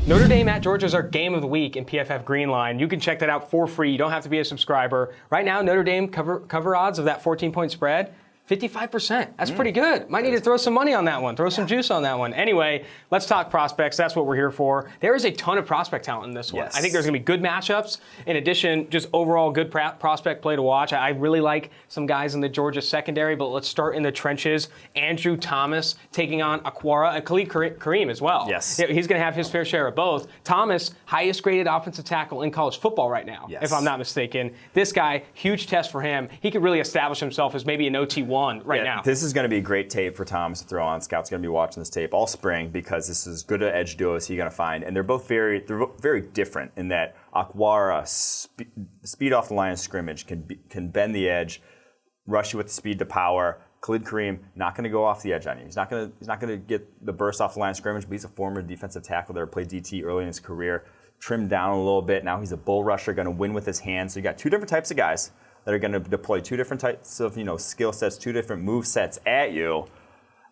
Notre Dame at Georgia is our game of the week in PFF Greenline. You can check that out for free. You don't have to be a subscriber. Right now, Notre Dame cover odds of that 14-point spread, 55%. That's pretty good. Might need to throw some money on that one, throw some juice on that one. Anyway, let's talk prospects. That's what we're here for. There is a ton of prospect talent in this one. Yes. I think there's going to be good matchups. In addition, just overall good prospect play to watch. I really like some guys in the Georgia secondary, but let's start in the trenches. Andrew Thomas taking on Aquara and Khalid Kareem as well. Yes. He's going to have his fair share of both. Thomas, highest graded offensive tackle in college football right now, if I'm not mistaken. This guy, huge test for him. He could really establish himself as maybe an OT1 right now. This is going to be a great tape for Thomas to throw on. Scout's going to be watching this tape all spring because this is good at edge duo as he's going to find. And they're both very different in that Aquara, speed off the line of scrimmage, can bend the edge, rush you with the speed to power. Khalid Kareem, not going to go off the edge on you. He's not going to get the burst off the line of scrimmage, but he's a former defensive tackle that played DT early in his career, trimmed down a little bit. Now he's a bull rusher, going to win with his hands. So you got two different types of guys that are going to deploy two different types of skill sets, two different move sets at you.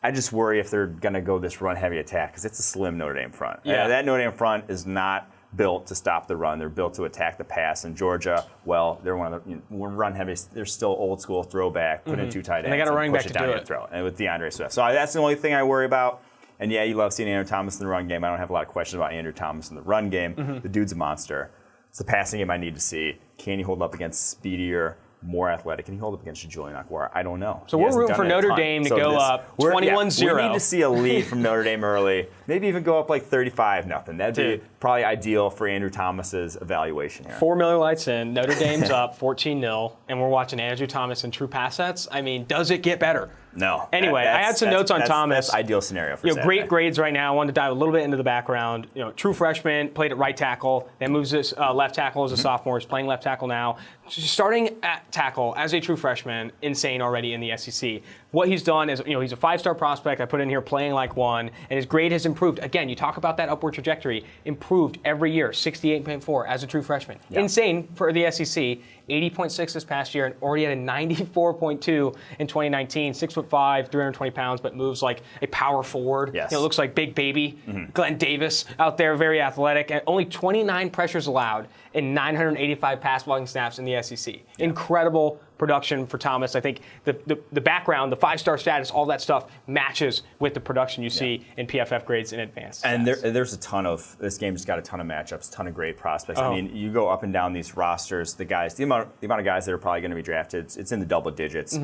I just worry if they're going to go this run-heavy attack because it's a slim Notre Dame front. Yeah. That Notre Dame front is not built to stop the run. They're built to attack the pass. And Georgia, well, they're one of the run-heavy. They're still old-school throwback, put in two tight ends, and they got a running back to do it. Throw. And with DeAndre Swift. So that's the only thing I worry about. And yeah, you love seeing Andrew Thomas in the run game. I don't have a lot of questions about Andrew Thomas in the run game. The dude's a monster. It's the passing game I need to see. Can he hold up against speedier, more athletic? Can he hold up against Julian Aquara? I don't know. So we're rooting for Notre Dame to go up 21-0. We need to see a lead from Notre Dame early. Maybe even go up like 35-0. That'd be probably ideal for Andrew Thomas's evaluation here. 4 Miller Lights in. Notre Dame's up 14-0, and we're watching Andrew Thomas in true pass sets. I mean, does it get better? No. Anyway, I had some notes on Thomas. That's ideal scenario for Saturday. Great grades right now. I wanted to dive a little bit into the background. True freshman, played at right tackle, then moves to left tackle as a sophomore. He's playing left tackle now. Starting at tackle as a true freshman, insane already in the SEC. What he's done is, he's a 5-star prospect. I put in here playing like one, and his grade has improved. Again, you talk about that upward trajectory. Improved every year, 68.4 as a true freshman. Yeah. Insane for the SEC. 80.6 this past year, and already had a 94.2 in 2019. 6'5", 320 pounds, but moves like a power forward. Yes. Looks like Big Baby. Glenn Davis out there, very athletic. And only 29 pressures allowed in 985 pass blocking snaps in the SEC. Yeah. Incredible production for Thomas. I think the background, the 5-star status, all that stuff matches with the production you see in PFF grades in advance. And there's a ton of, this game's got a ton of matchups, a ton of great prospects. I mean, you go up and down these rosters, the amount of guys that are probably going to be drafted, it's in the double digits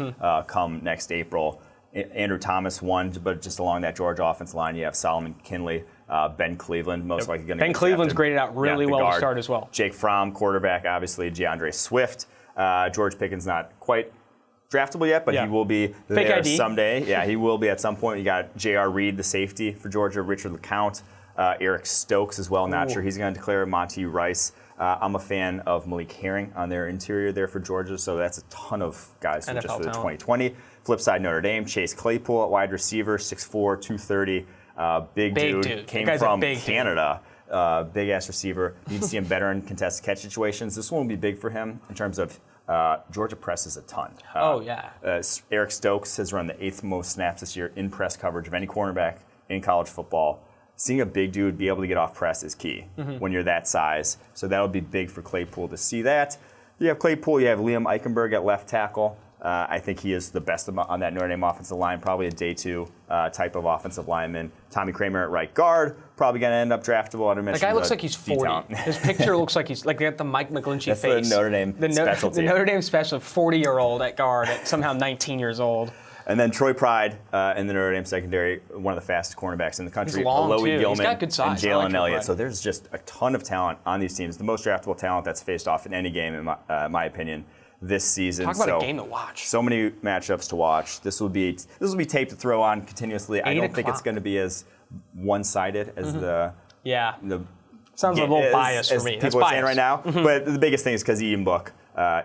come next April. Andrew Thomas won, but just along that Georgia offensive line, you have Solomon Kinley, Ben Cleveland, most likely going to get Ben Cleveland's drafted. graded out really well to start as well. Jake Fromm, quarterback, obviously, DeAndre Swift. George Pickens not quite draftable yet, but he will be there someday. Yeah, he will be at some point. You got J.R. Reed, the safety for Georgia, Richard LeCount, Eric Stokes as well. Not sure he's going to declare. Monty Rice. I'm a fan of Malik Herring on their interior there for Georgia, so that's a ton of guys just for the 2020. Flip side, Notre Dame, Chase Claypool at wide receiver, 6'4", 230. Big dude. Came from Canada. Big-ass receiver. Need to see him better in contested catch situations. This one will be big for him in terms of Georgia presses a ton. Eric Stokes has run the 8th most snaps this year in press coverage of any cornerback in college football. Seeing a big dude be able to get off press is key when you're that size. So that'll be big for Claypool to see that. You have Claypool, you have Liam Eichenberg at left tackle. I think he is the best on that Notre Dame offensive line, probably a day 2 type of offensive lineman. Tommy Kramer at right guard, probably going to end up draftable. The guy looks like he's 40. His picture looks like he's like got the Mike McGlinchey face. That's the Notre Dame specialty. The Notre Dame special, 40-year-old at guard, at somehow 19 years old. And then Troy Pride in the Notre Dame secondary, one of the fastest cornerbacks in the country. He's long, Alohi Gilman he's got good size. And Jalen Elliott. So there's just a ton of talent on these teams. The most draftable talent that's faced off in any game, in my opinion, this season. Talk about a game to watch. So many matchups to watch. This will be tape to throw on continuously. I don't think it's going to be as one-sided as the sounds a little biased for me. People are saying right now. But the biggest thing is because Ian Book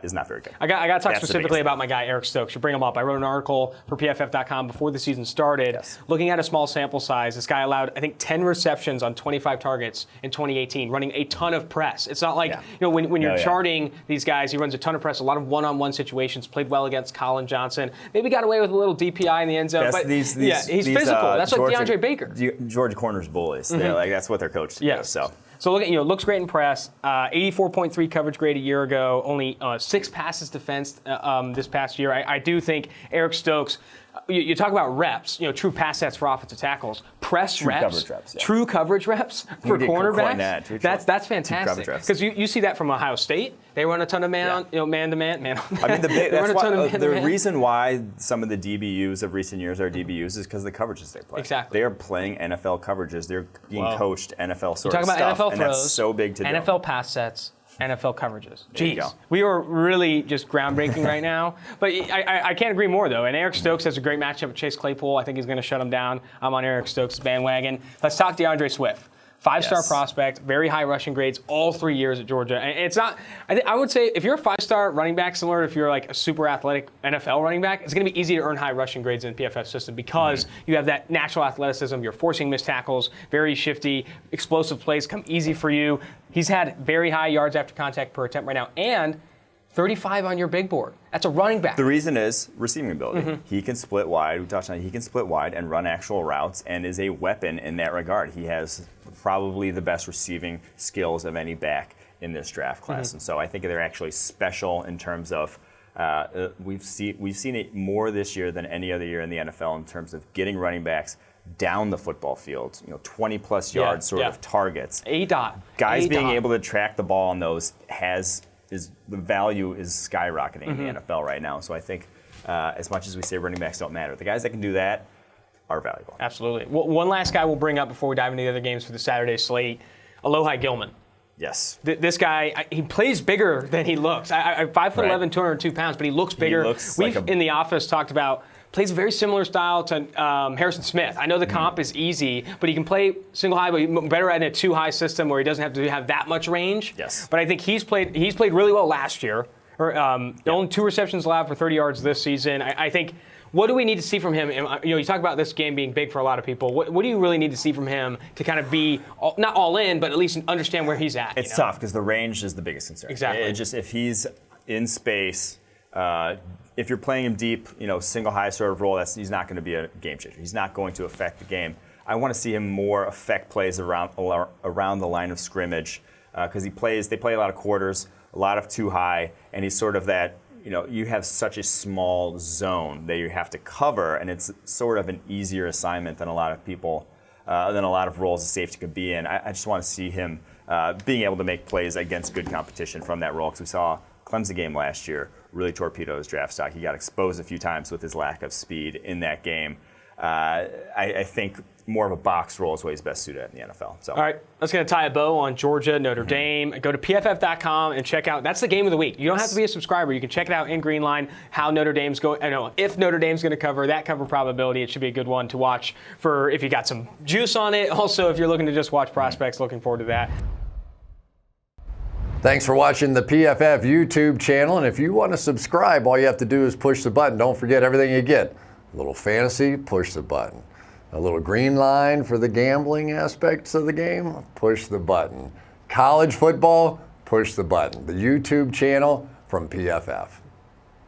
is not very good. I got to talk specifically about my guy, Eric Stokes. You bring him up. I wrote an article for PFF.com before the season started. Yes. Looking at a small sample size, this guy allowed, I think, 10 receptions on 25 targets in 2018, running a ton of press. It's not like, when you're charting these guys, he runs a ton of press, a lot of one-on-one situations, played well against Colin Johnson. Maybe got away with a little DPI in the end zone. But he's physical. That's like DeAndre Baker. Georgia corners bullies. That's what they're coached to do. So look at, looks great in press. 84.3 coverage grade a year ago. Only 6 passes defensed this past year. I do think Eric Stokes. You talk about reps. True pass sets for offensive tackles. True coverage reps for cornerbacks. That's fantastic. Because you see that from Ohio State. They run a ton of man to man. I mean, the reason why some of the DBUs of recent years are DBUs is because of the coverages they play. Exactly. They are playing NFL coverages. They're being coached NFL sort of stuff. NFL throws, and that's so big to do. NFL pass sets. NFL coverages. Jeez, we are really just groundbreaking right now. But I can't agree more, though. And Eric Stokes has a great matchup with Chase Claypool. I think he's going to shut him down. I'm on Eric Stokes' bandwagon. Let's talk DeAndre Swift. 5-star prospect, very high rushing grades, all 3 years at Georgia. And it's not, I would say, if you're a 5-star running back, similar to if you're like a super athletic NFL running back, it's going to be easy to earn high rushing grades in the PFF system because you have that natural athleticism. You're forcing missed tackles, very shifty, explosive plays come easy for you. He's had very high yards after contact per attempt right now, and 35 on your big board. That's a running back. The reason is receiving ability. He can split wide. We touched on it. He can split wide and run actual routes and is a weapon in that regard. He has probably the best receiving skills of any back in this draft class. And so I think they're actually special in terms of we've seen it more this year than any other year in the NFL in terms of getting running backs down the football field, 20-plus yard sort of targets. Guys being able to track the ball on those the value is skyrocketing in the NFL right now. So I think as much as we say running backs don't matter, the guys that can do that are valuable. Absolutely. One last guy we'll bring up before we dive into the other games for the Saturday slate, Alohi Gilman. Yes. This guy, he plays bigger than he looks. 5'11", 202 pounds, but he looks bigger. We've in the office talked about plays a very similar style to Harrison Smith. I know the comp is easy, but he can play single high, but better in a 2-high system where he doesn't have to have that much range. Yes. But I think he's played really well last year. Only 2 receptions allowed for 30 yards this season. I think. What do we need to see from him? You talk about this game being big for a lot of people. What do you really need to see from him to kind of be not all in, but at least understand where he's at? It's tough because the range is the biggest concern. Exactly. If he's in space, if you're playing him deep, single high sort of role, he's not going to be a game changer. He's not going to affect the game. I want to see him more affect plays around the line of scrimmage because they play a lot of quarters, a lot of 2-high, and he's sort of that. You have such a small zone that you have to cover, and it's sort of an easier assignment than a lot of people, than a lot of roles a safety could be in. I just want to see him being able to make plays against good competition from that role, because we saw Clemson game last year really torpedo his draft stock. He got exposed a few times with his lack of speed in that game. I think more of a box role is what he's best suited at in the NFL. So. All right, that's going to tie a bow on Georgia, Notre Dame. Go to PFF.com and check out. That's the game of the week. You don't have to be a subscriber. You can check it out in green line, how Notre Dame's going. If Notre Dame's going to cover, that cover probability, it should be a good one to watch for if you got some juice on it. Also, if you're looking to just watch prospects, looking forward to that. Thanks for watching the PFF YouTube channel. And if you want to subscribe, all you have to do is push the button. Don't forget everything you get. A little fantasy, push the button. A little green line for the gambling aspects of the game, push the button. College football, push the button. The YouTube channel from PFF.